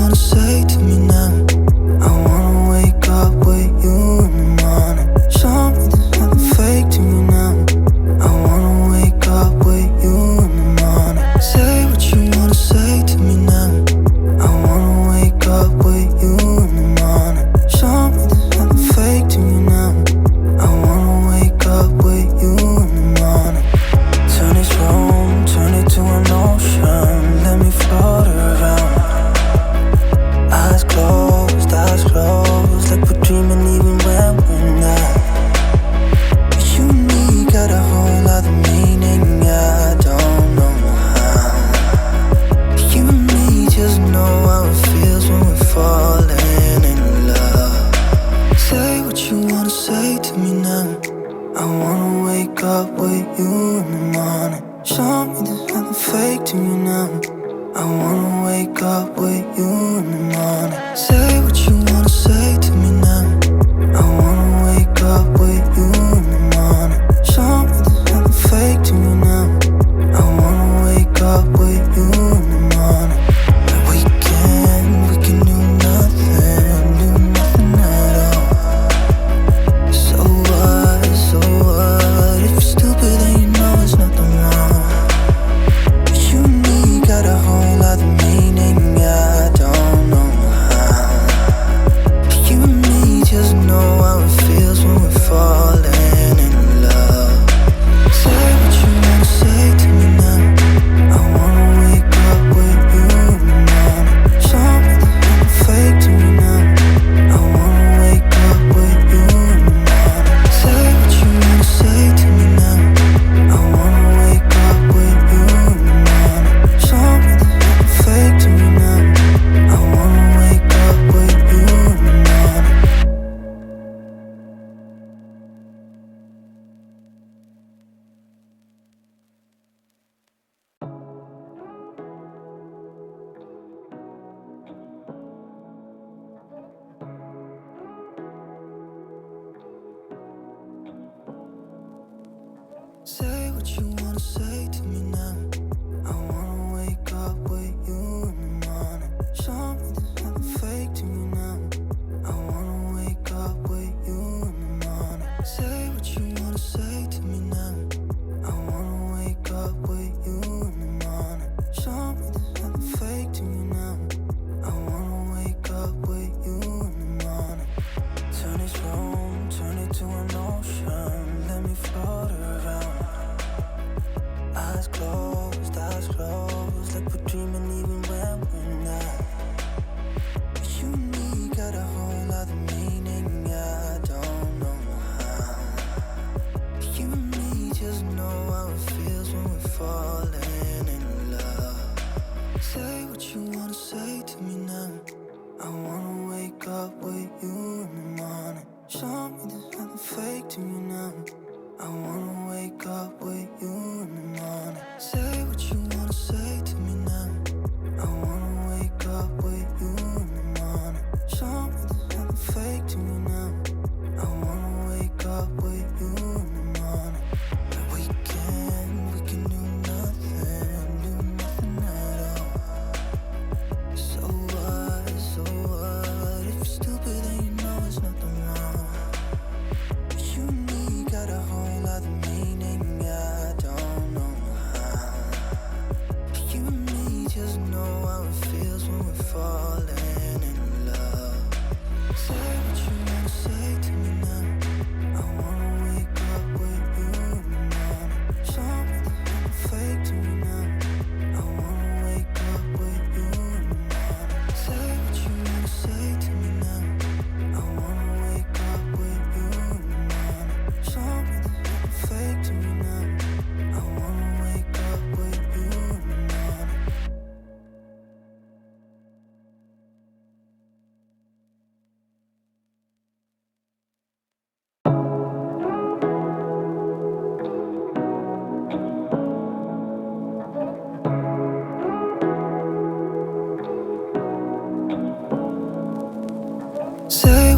wanna say to me now. I wanna wake up with you in the morning. Show me there's nothing fake to me now. I wanna wake up with you in the morning. Say what you wanna say to me now. I wanna wake up with you in the morning. Show me there's nothing fake to me now. I wanna wake up with you in the morning. Turn this room, turn it to an ocean. Let me float around. Eyes closed, like we're dreaming even when we're not. You and me got a whole other meaning, I don't know how. You and me just know how it feels when we're falling in love. Say what you wanna say to me now. I wanna wake up with you in the morning. Show me there's nothing fake to me now. I wanna wake up with you in the morning. Say what you wanna say to me now. I wanna wake up with you in the morning. Show me there's nothing fake to me now. I wanna wake up with you in the morning. We can do nothing at all. So what, if you're stupid then you know there's nothing wrong. You and me got a whole other meaning, I don't know how. You and me just know how it feels when we're falling in love. Say what you wanna say to me now. I wanna wake up with you in the morning. Show me there's nothing fake to me now. I wanna wake up with you in the morning. Say what you wanna say to me now. I wanna wake up with you in the morning. Show me there's nothing fake to me now. I wanna wake up with you in the morning. Say what you wanna say to me now. I wanna wake up with you in the morning. Show me there's nothing fake to me now. I wanna wake up with you in the morning. Say what you wanna say to me now. I wanna wake up with you in the morning. Show me there's nothing fake to me now. I wanna wake up with you in the morning. Turn this room, turn it to an ocean. Let me float around. Eyes closed, like we're dreaming even when we're not. You and me got a whole other meaning, I don't know how. You and me just know how it feels when we're falling in love. Say what you wanna say to me now. I wanna wake up with you in the morning. Show me there's nothing fake to me now. I wanna wake up with you in the morning. Say what you wanna say to me now. I wanna wake up with you in the morning. Show me there's nothing fake to me now. I wanna wake up with you in the morning. We can do nothing at all. So what, if you're stupid then you know there's nothing wrong. You and me got a whole other meaning, I don't know how. You and me just know how it feels when we're falling in love. Say what you wanna say to me now. I wanna wake up with you in the morning. Show me there's nothing fake to me now. I wanna wake up with you in the morning. Say what you wanna say to me now. I wanna wake up with you in the morning. Show me there's nothing fake to me now. I wanna wake up with you in the morning. Say